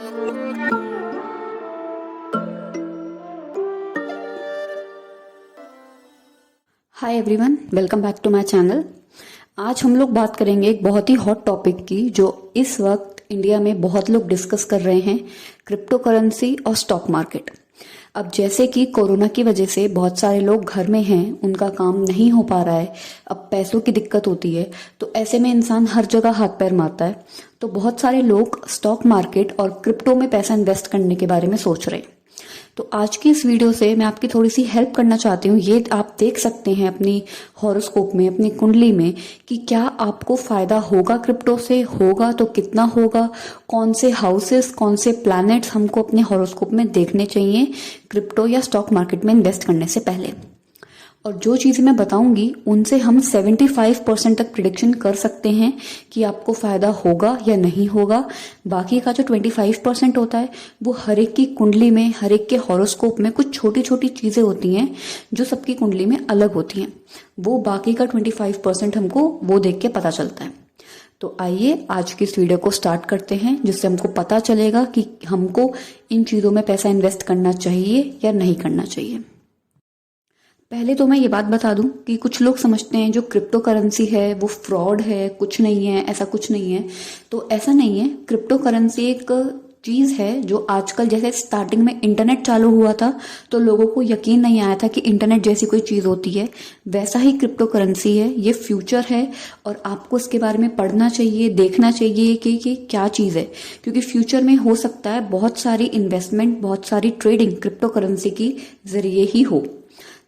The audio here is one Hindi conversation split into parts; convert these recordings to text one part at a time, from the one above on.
Hi everyone, welcome back to my channel. आज हम लोग बात करेंगे एक बहुत ही हॉट टॉपिक की जो इस वक्त इंडिया में बहुत लोग डिस्कस कर रहे हैं, क्रिप्टो करेंसी और स्टॉक मार्केट। अब जैसे कि कोरोना की वजह से बहुत सारे लोग घर में हैं, उनका काम नहीं हो पा रहा है, अब पैसों की दिक्कत होती है, तो ऐसे में इंसान हर जगह हाथ पैर मारता है। तो बहुत सारे लोग स्टॉक मार्केट और क्रिप्टो में पैसा इन्वेस्ट करने के बारे में सोच रहे हैं। तो आज की इस वीडियो से मैं आपकी थोड़ी सी हेल्प करना चाहती हूँ। ये आप देख सकते हैं अपनी हॉरोस्कोप में, अपनी कुंडली में, कि क्या आपको फायदा होगा क्रिप्टो से, होगा तो कितना होगा, कौन से हाउसेस, कौन से प्लैनेट्स हमको अपने हॉरोस्कोप में देखने चाहिए क्रिप्टो या स्टॉक मार्केट में इन्वेस्ट करने से पहले। और जो चीज़ें मैं बताऊंगी उनसे हम 75% तक प्रिडिक्शन कर सकते हैं कि आपको फायदा होगा या नहीं होगा। बाकी का जो 25% होता है वो हर एक की कुंडली में, हर एक के हॉरोस्कोप में कुछ छोटी छोटी चीज़ें होती हैं जो सबकी कुंडली में अलग होती हैं। वो बाकी का 25% हमको वो देख के पता चलता है। तो आइए आज की इस वीडियो को स्टार्ट करते हैं, जिससे हमको पता चलेगा कि हमको इन चीज़ों में पैसा इन्वेस्ट करना चाहिए या नहीं करना चाहिए। पहले तो मैं ये बात बता दूं कि कुछ लोग समझते हैं जो क्रिप्टो करेंसी है वो फ्रॉड है, कुछ नहीं है, ऐसा कुछ नहीं है। तो ऐसा नहीं है। क्रिप्टो करेंसी एक चीज़ है जो आजकल, जैसे स्टार्टिंग में इंटरनेट चालू हुआ था तो लोगों को यकीन नहीं आया था कि इंटरनेट जैसी कोई चीज़ होती है, वैसा ही क्रिप्टो करेंसी है। ये फ्यूचर है और आपको इसके बारे में पढ़ना चाहिए, देखना चाहिए कि क्या चीज़ है, क्योंकि फ्यूचर में हो सकता है बहुत सारी इन्वेस्टमेंट, बहुत सारी ट्रेडिंग क्रिप्टो करेंसी की जरिए ही हो।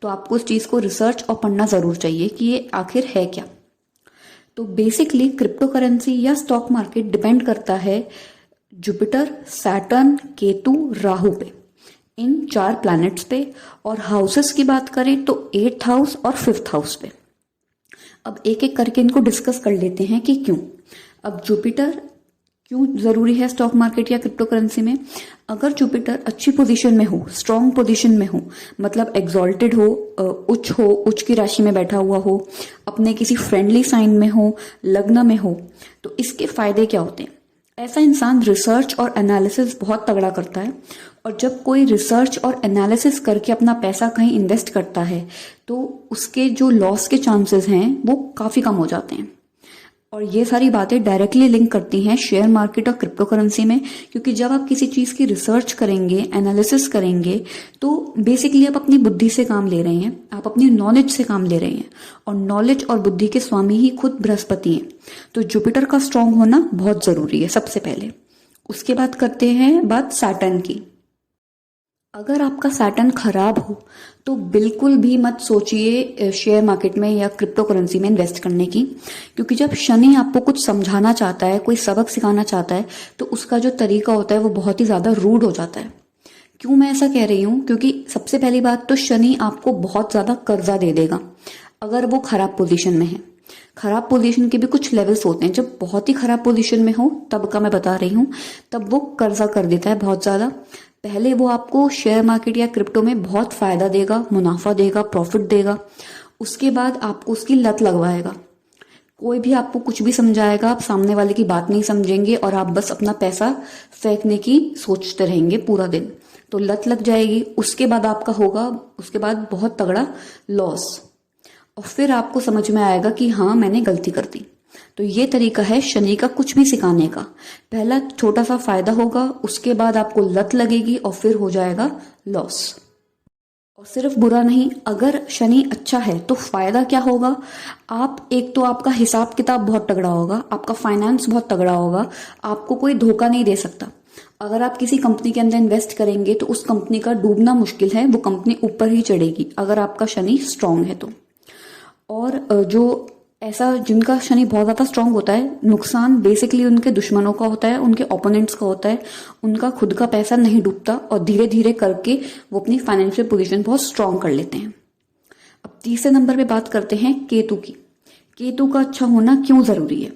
तो आपको उस चीज़ को रिसर्च और पढ़ना ज़रूर चाहिए कि ये आखिर है क्या। तो बेसिकली क्रिप्टो करेंसी या स्टॉक मार्केट डिपेंड करता है जुपिटर, सैटर्न, केतु, राहु पे, इन 4 प्लैनेट्स पे। और हाउसेस की बात करें तो 8th हाउस और 5th हाउस पे। अब एक एक करके इनको डिस्कस कर लेते हैं कि क्यों। अब जुपिटर क्यों जरूरी है स्टॉक मार्केट या क्रिप्टो करेंसी में। अगर जुपिटर अच्छी पोजीशन में हो, स्ट्रॉन्ग पोजीशन में हो, मतलब एग्जॉल्टेड हो, उच्च की राशि में बैठा हुआ हो, अपने किसी फ्रेंडली साइन में हो, लग्न में हो, तो इसके फायदे क्या होते हैं। ऐसा इंसान रिसर्च और एनालिसिस बहुत तगड़ा करता है, और जब कोई रिसर्च और एनालिसिस करके अपना पैसा कहीं इन्वेस्ट करता है तो उसके जो लॉस के चांसेस हैं वो काफ़ी कम हो जाते हैं। और ये सारी बातें डायरेक्टली लिंक करती हैं शेयर मार्केट और क्रिप्टो करेंसी में, क्योंकि जब आप किसी चीज़ की रिसर्च करेंगे, एनालिसिस करेंगे, तो बेसिकली आप अपनी बुद्धि से काम ले रहे हैं, आप अपनी नॉलेज से काम ले रहे हैं। और नॉलेज और बुद्धि के स्वामी ही खुद बृहस्पति हैं। तो जुपिटर का स्ट्रांग होना बहुत ज़रूरी है सबसे पहले। उसके बाद करते हैं बात सैटर्न की। अगर आपका सैटर्न खराब हो तो बिल्कुल भी मत सोचिए शेयर मार्केट में या क्रिप्टो करेंसी में इन्वेस्ट करने की, क्योंकि जब शनि आपको कुछ समझाना चाहता है, कोई सबक सिखाना चाहता है, तो उसका जो तरीका होता है वो बहुत ही ज़्यादा रूड हो जाता है। क्यों मैं ऐसा कह रही हूँ, क्योंकि सबसे पहली बात तो शनि आपको बहुत ज़्यादा कर्जा दे देगा अगर वो खराब पोजीशन में है। खराब पोजीशन के भी कुछ लेवल्स होते हैं। जब बहुत ही खराब पोजीशन में हो तब का मैं बता रही हूँ, तब वो कर्जा कर देता है बहुत ज़्यादा। पहले वो आपको शेयर मार्केट या क्रिप्टो में बहुत फायदा देगा, मुनाफा देगा, प्रॉफिट देगा। उसके बाद आपको उसकी लत लगवाएगा। कोई भी आपको कुछ भी समझाएगा, आप सामने वाले की बात नहीं समझेंगे और आप बस अपना पैसा फेंकने की सोचते रहेंगे पूरा दिन। तो लत लग जाएगी। उसके बाद आपका होगा, उसके बाद बहुत तगड़ा लॉस, और फिर आपको समझ में आएगा कि हाँ मैंने गलती कर दी। तो ये तरीका है शनि का कुछ भी सिखाने का। पहला छोटा सा फायदा होगा, उसके बाद आपको लत लगेगी और फिर हो जाएगा लॉस। और सिर्फ बुरा नहीं, अगर शनि अच्छा है तो फायदा क्या होगा। आप एक तो आपका हिसाब किताब बहुत तगड़ा होगा, आपका फाइनेंस बहुत तगड़ा होगा, आपको कोई धोखा नहीं दे सकता। अगर आप किसी कंपनी के अंदर इन्वेस्ट करेंगे तो उस कंपनी का डूबना मुश्किल है, वो कंपनी ऊपर ही चढ़ेगी अगर आपका शनि स्ट्रांग है तो। और जो ऐसा जिनका शनि बहुत ज़्यादा स्ट्रांग होता है, नुकसान बेसिकली उनके दुश्मनों का होता है, उनके ओपोनेंट्स का होता है। उनका खुद का पैसा नहीं डूबता और धीरे धीरे करके वो अपनी फाइनेंशियल पोजीशन बहुत स्ट्रांग कर लेते हैं। अब तीसरे नंबर पे बात करते हैं केतु की। केतु का अच्छा होना क्यों ज़रूरी है।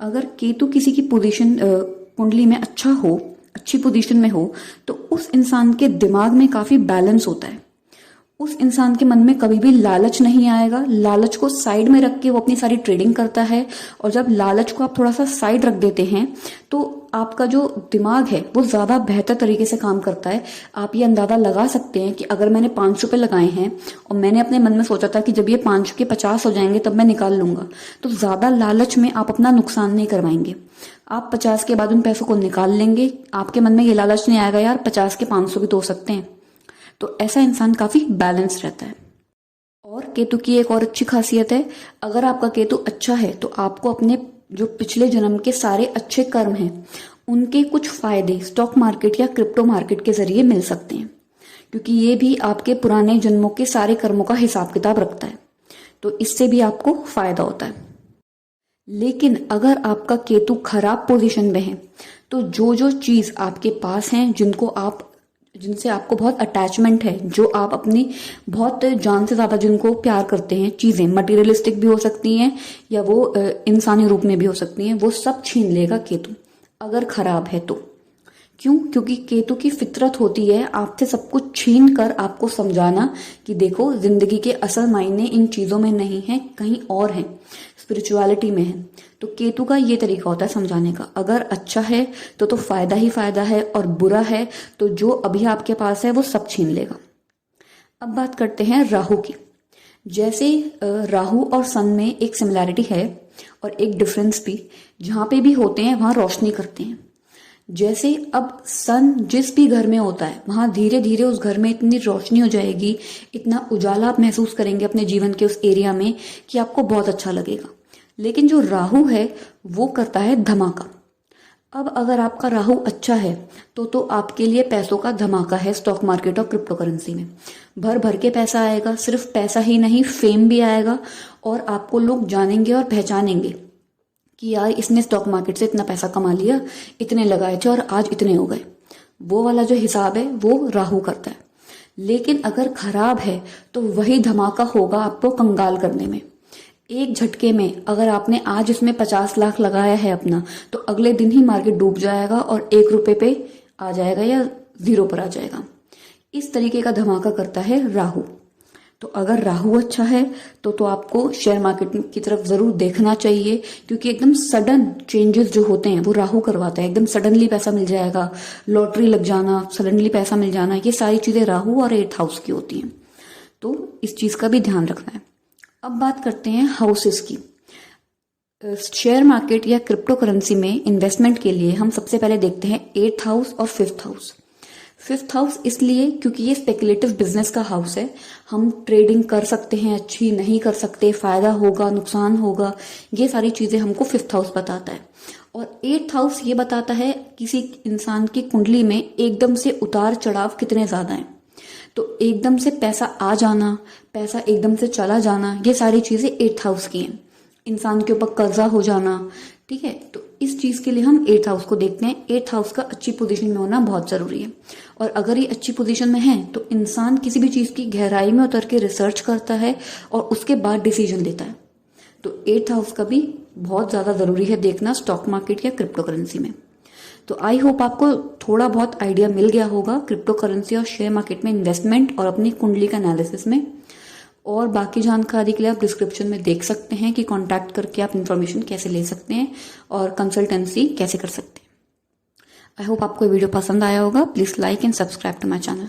अगर केतु किसी की पोजीशन कुंडली में अच्छा हो, अच्छी पोजीशन में हो, तो उस इंसान के दिमाग में काफ़ी बैलेंस होता है। उस इंसान के मन में कभी भी लालच नहीं आएगा। लालच को साइड में रख के वो अपनी सारी ट्रेडिंग करता है। और जब लालच को आप थोड़ा सा साइड रख देते हैं तो आपका जो दिमाग है वो ज्यादा बेहतर तरीके से काम करता है। आप ये अंदाजा लगा सकते हैं कि अगर मैंने 5 रुपए लगाए हैं और मैंने अपने मन में सोचा था कि जब ये 5 के 50 हो जाएंगे तब मैं निकाल लूंगा, तो ज्यादा लालच में आप अपना नुकसान नहीं करवाएंगे। आप 50 के बाद उन पैसों को निकाल लेंगे। आपके मन में ये लालच नहीं आएगा यार 50 के 500 भी तो हो सकते हैं। तो ऐसा इंसान काफी बैलेंस रहता है। और केतु की एक और अच्छी खासियत है, अगर आपका केतु अच्छा है तो आपको अपने जो पिछले जन्म के सारे अच्छे कर्म हैं उनके कुछ फायदे स्टॉक मार्केट या क्रिप्टो मार्केट के जरिए मिल सकते हैं, क्योंकि ये भी आपके पुराने जन्मों के सारे कर्मों का हिसाब किताब रखता है। तो इससे भी आपको फायदा होता है। लेकिन अगर आपका केतु खराब पोजीशन में है तो जो जो चीज आपके पास हैं, जिनसे आपको बहुत अटैचमेंट है, जो आप अपनी बहुत जान से ज्यादा जिनको प्यार करते हैं, चीजें मटेरियलिस्टिक भी हो सकती हैं या वो इंसानी रूप में भी हो सकती हैं, वो सब छीन लेगा केतु अगर खराब है तो। क्यों? क्योंकि केतु की फितरत होती है आपसे सब कुछ छीन कर आपको समझाना कि देखो जिंदगी के असल मायने इन चीजों में नहीं है, कहीं और है, स्पिरिचुअलिटी में है। तो केतु का ये तरीका होता है समझाने का। अगर अच्छा है तो फायदा ही फायदा है, और बुरा है तो जो अभी आपके पास है वो सब छीन लेगा। अब बात करते हैं राहु की। जैसे राहु और सन में एक सिमिलैरिटी है और एक डिफरेंस भी, जहां पे भी होते हैं वहां रोशनी करते हैं। जैसे अब सन जिस भी घर में होता है वहां धीरे धीरे उस घर में इतनी रोशनी हो जाएगी, इतना उजाला आप महसूस करेंगे अपने जीवन के उस एरिया में कि आपको बहुत अच्छा लगेगा। लेकिन जो राहु है वो करता है धमाका। अब अगर आपका राहु अच्छा है तो आपके लिए पैसों का धमाका है स्टॉक मार्केट और क्रिप्टो करेंसी में। भर भर के पैसा आएगा, सिर्फ पैसा ही नहीं फेम भी आएगा, और आपको लोग जानेंगे और पहचानेंगे कि यार इसने स्टॉक मार्केट से इतना पैसा कमा लिया, इतने लगाए थे और आज इतने हो गए। वो वाला जो हिसाब है वो राहु करता है। लेकिन अगर खराब है तो वही धमाका होगा आपको कंगाल करने में। एक झटके में अगर आपने आज इसमें 50 लाख लगाया है अपना, तो अगले दिन ही मार्केट डूब जाएगा और 1 रुपए पे आ जाएगा या 0 पर आ जाएगा। इस तरीके का धमाका करता है राहु। तो अगर राहु अच्छा है तो आपको शेयर मार्केट की तरफ जरूर देखना चाहिए, क्योंकि एकदम सडन चेंजेस जो होते हैं वो राहु करवाता है। एकदम सडनली पैसा मिल जाएगा, लॉटरी लग जाना, सडनली पैसा मिल जाना, ये सारी चीजें राहु और 8th हाउस की होती हैं। तो इस चीज का भी ध्यान रखना है। अब बात करते हैं हाउसेस की। शेयर मार्केट या क्रिप्टो करेंसी में इन्वेस्टमेंट के लिए हम सबसे पहले देखते हैं 8th हाउस और 5th हाउस। 5th हाउस इसलिए क्योंकि ये स्पेकुलेटिव बिजनेस का हाउस है। हम ट्रेडिंग कर सकते हैं, अच्छी नहीं कर सकते, फायदा होगा नुकसान होगा, ये सारी चीजें हमको 5th हाउस बताता है। और 8th हाउस ये बताता है किसी इंसान की कुंडली में एकदम से उतार चढ़ाव कितने ज्यादा हैं। तो एकदम से पैसा आ जाना, पैसा एकदम से चला जाना, ये सारी चीजें 8th हाउस की हैं। इंसान के ऊपर कर्जा हो जाना, ठीक है, तो इस चीज के लिए हम 8th हाउस को देखते हैं। 8th हाउस का अच्छी पोजीशन में होना बहुत जरूरी है। और अगर ये अच्छी पोजीशन में है तो इंसान किसी भी चीज की गहराई में उतर के रिसर्च करता है और उसके बाद डिसीजन लेता है। तो 8th हाउस का भी बहुत ज्यादा जरूरी है देखना स्टॉक मार्केट या क्रिप्टो करेंसी में। तो आई होप आपको थोड़ा बहुत आइडिया मिल गया होगा क्रिप्टो करेंसी और शेयर मार्केट में इन्वेस्टमेंट और अपनी कुंडली का एनालिसिस में। और बाकी जानकारी के लिए आप डिस्क्रिप्शन में देख सकते हैं कि कांटेक्ट करके आप इन्फॉर्मेशन कैसे ले सकते हैं और कंसल्टेंसी कैसे कर सकते हैं। आई होप आपको वीडियो पसंद आया होगा। Please like and subscribe to my channel.